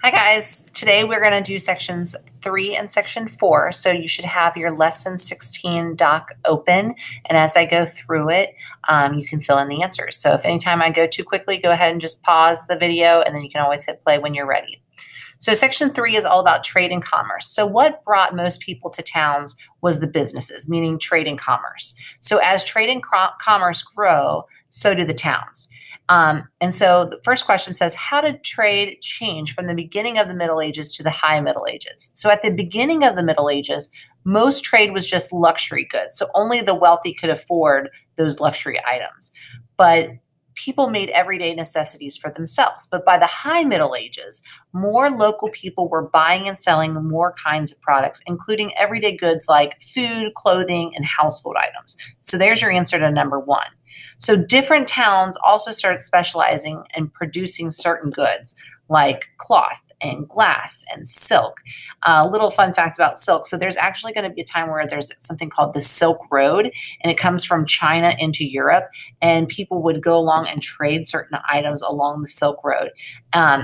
Hi guys, today we're going to do sections 3 and section 4. So you should have your lesson 16 doc open, and as I go through it, you can fill in the answers. So if anytime I go too quickly, go ahead and just pause the video, and then you can always hit play when you're ready. So section 3 is all about trade and commerce. So what brought most people to towns was the businesses, meaning trade and commerce. So as trade and commerce grow, so do the towns. And so the first question says, how did trade change from the beginning of the Middle Ages to the High Middle Ages? So at the beginning of the Middle Ages, most trade was just luxury goods. So only the wealthy could afford those luxury items. But people made everyday necessities for themselves. But by the High Middle Ages, more local people were buying and selling more kinds of products, including everyday goods like food, clothing, and household items. So there's your answer to number 1. So different towns also started specializing in producing certain goods like cloth and glass and silk. A little fun fact about silk. So there's actually going to be a time where there's something called the Silk Road, and it comes from China into Europe, and people would go along and trade certain items along the Silk Road.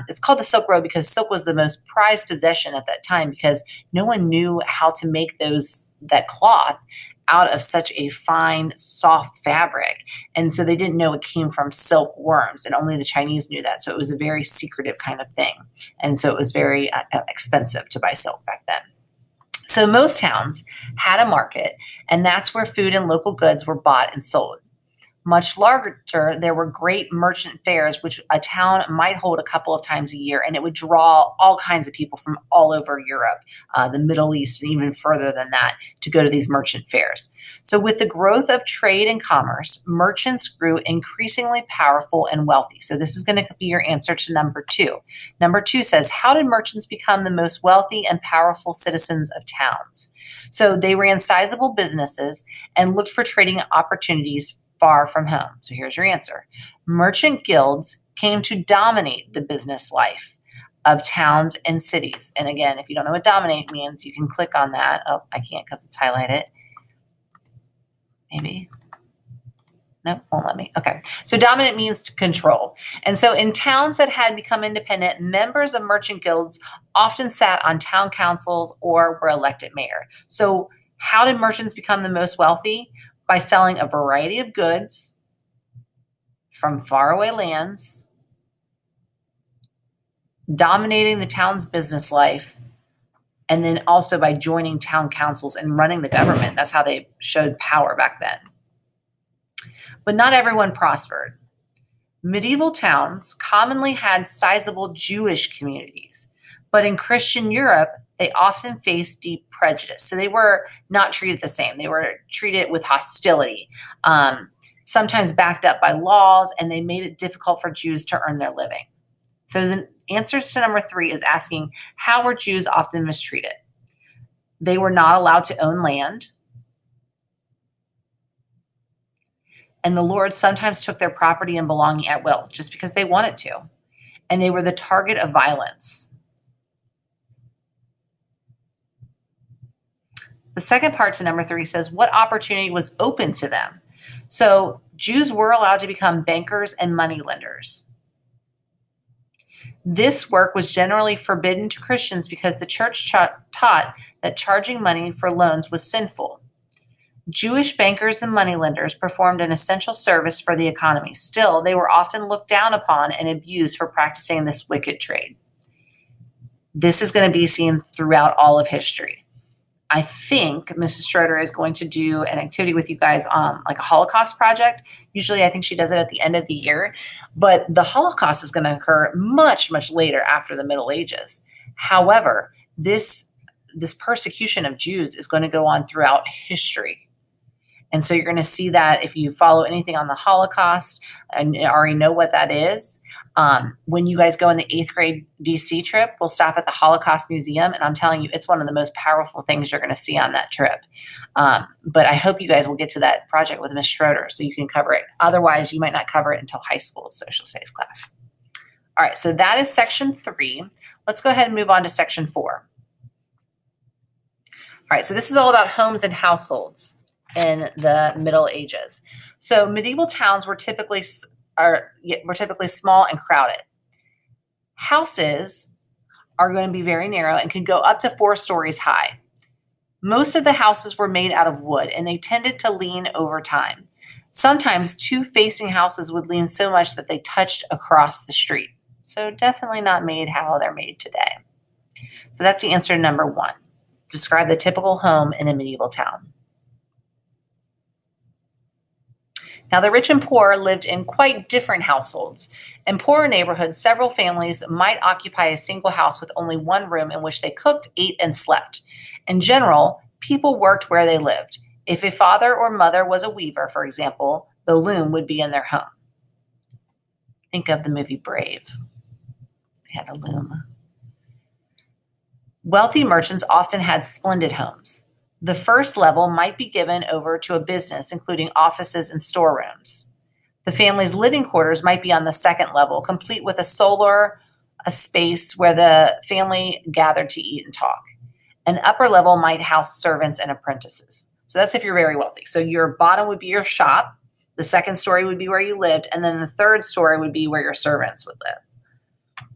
It's called the Silk Road because silk was the most prized possession at that time because no one knew how to make that cloth out of such a fine, soft fabric. And so they didn't know it came from silkworms, and only the Chinese knew that. So it was a very secretive kind of thing. And so it was very expensive to buy silk back then. So most towns had a market, and that's where food and local goods were bought and sold. Much larger, there were great merchant fairs, which a town might hold a couple of times a year, and it would draw all kinds of people from all over Europe, the Middle East, and even further than that to go to these merchant fairs. So with the growth of trade and commerce, merchants grew increasingly powerful and wealthy. So this is going to be your answer to number 2. Number 2 says, how did merchants become the most wealthy and powerful citizens of towns? So they ran sizable businesses and looked for trading opportunities far from home. So here's your answer. Merchant guilds came to dominate the business life of towns and cities. And again, if you don't know what dominate means, you can click on that. Oh, I can't because it's highlighted. Maybe. Nope, won't let me. Okay. So dominant means to control. And so in towns that had become independent, members of merchant guilds often sat on town councils or were elected mayor. So how did merchants become the most wealthy? By selling a variety of goods from faraway lands, dominating the town's business life, and then also by joining town councils and running the government. That's how they showed power back then. But not everyone prospered. Medieval towns commonly had sizable Jewish communities, but in Christian Europe, they often faced deep prejudice. So they were not treated the same. They were treated with hostility, sometimes backed up by laws, and they made it difficult for Jews to earn their living. So the answers to number 3 is asking, how were Jews often mistreated? They were not allowed to own land, and the Lord sometimes took their property and belonging at will, just because they wanted to. And they were the target of violence. The second part to number 3 says, what opportunity was open to them? So Jews were allowed to become bankers and moneylenders. This work was generally forbidden to Christians because the church taught that charging money for loans was sinful. Jewish bankers and moneylenders performed an essential service for the economy. Still, they were often looked down upon and abused for practicing this wicked trade. This is going to be seen throughout all of history. I think Mrs. Schroeder is going to do an activity with you guys on like a Holocaust project. Usually I think she does it at the end of the year, but the Holocaust is going to occur much, much later after the Middle Ages. However, this persecution of Jews is going to go on throughout history. And so you're going to see that if you follow anything on the Holocaust and already know what that is. When you guys go in the 8th grade DC trip, we'll stop at the Holocaust Museum, and I'm telling you, it's one of the most powerful things you're going to see on that trip. But I hope you guys will get to that project with Ms. Schroeder so you can cover it. Otherwise, you might not cover it until high school social studies class. All right, so that is section 3. Let's go ahead and move on to section 4. All right, so this is all about homes and households in the Middle Ages. So medieval towns were typically small and crowded. Houses are going to be very narrow and can go up to 4 stories high. Most of the houses were made out of wood, and they tended to lean over time. Sometimes 2 facing houses would lean so much that they touched across the street. So definitely not made how they're made today. So that's the answer to number 1. Describe the typical home in a medieval town. Now, the rich and poor lived in quite different households. In poorer neighborhoods, several families might occupy a single house with only one room in which they cooked, ate, and slept. In general, people worked where they lived. If a father or mother was a weaver, for example, the loom would be in their home. Think of the movie Brave. They had a loom. Wealthy merchants often had splendid homes. The first level might be given over to a business, including offices and storerooms. The family's living quarters might be on the second level, complete with a space where the family gathered to eat and talk. An upper level might house servants and apprentices. So that's if you're very wealthy. So your bottom would be your shop, the second story would be where you lived, and then the third story would be where your servants would live.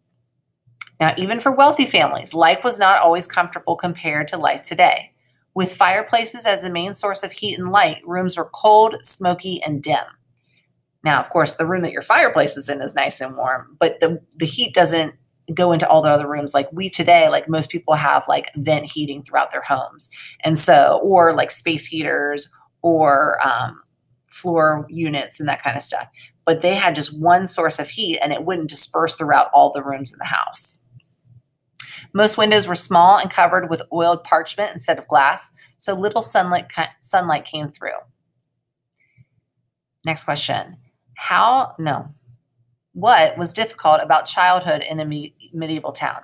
Now, even for wealthy families, life was not always comfortable compared to life today. With fireplaces as the main source of heat and light, rooms were cold, smoky, and dim. Now, of course, the room that your fireplace is in is nice and warm, but the heat doesn't go into all the other rooms like we today. Like most people have like vent heating throughout their homes. And so, or like space heaters or floor units and that kind of stuff. But they had just one source of heat and it wouldn't disperse throughout all the rooms in the house. Most windows were small and covered with oiled parchment instead of glass, so little sunlight came through. Next question. What was difficult about childhood in a medieval town?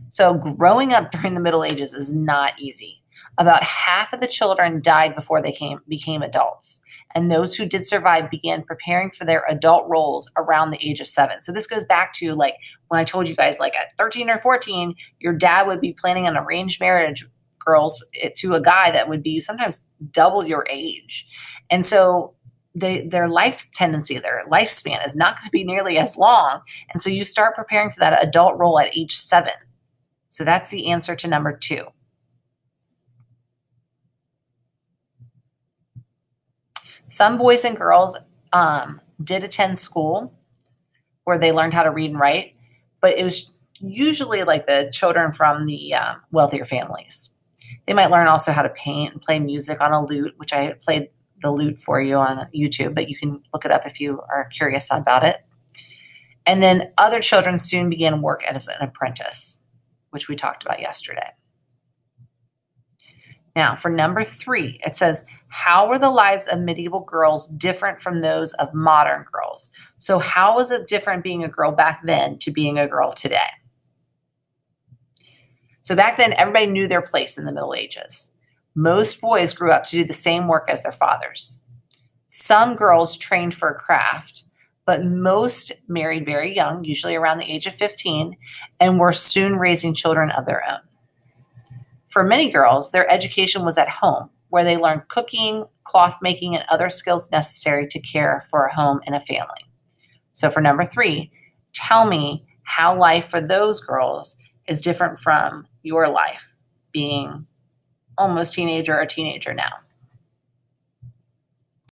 So growing up during the Middle Ages is not easy. About half of the children died before they became adults. And those who did survive began preparing for their adult roles around the age of 7. So this goes back to like when I told you guys, like at 13 or 14, your dad would be planning an arranged marriage girls to a guy that would be sometimes double your age. And so their life tendency, their lifespan is not going to be nearly as long. And so you start preparing for that adult role at age 7. So that's the answer to number 2. Some boys and girls did attend school where they learned how to read and write, but it was usually like the children from the wealthier families. They might learn also how to paint and play music on a lute, which I played the lute for you on YouTube, but you can look it up if you are curious about it. And then other children soon began work as an apprentice, which we talked about yesterday. Now, for number 3, it says, how were the lives of medieval girls different from those of modern girls? So how was it different being a girl back then to being a girl today? So back then, everybody knew their place in the Middle Ages. Most boys grew up to do the same work as their fathers. Some girls trained for a craft, but most married very young, usually around the age of 15, and were soon raising children of their own. For many girls, their education was at home, where they learned cooking, cloth making, and other skills necessary to care for a home and a family. So for number 3, tell me how life for those girls is different from your life, being almost teenager or teenager now.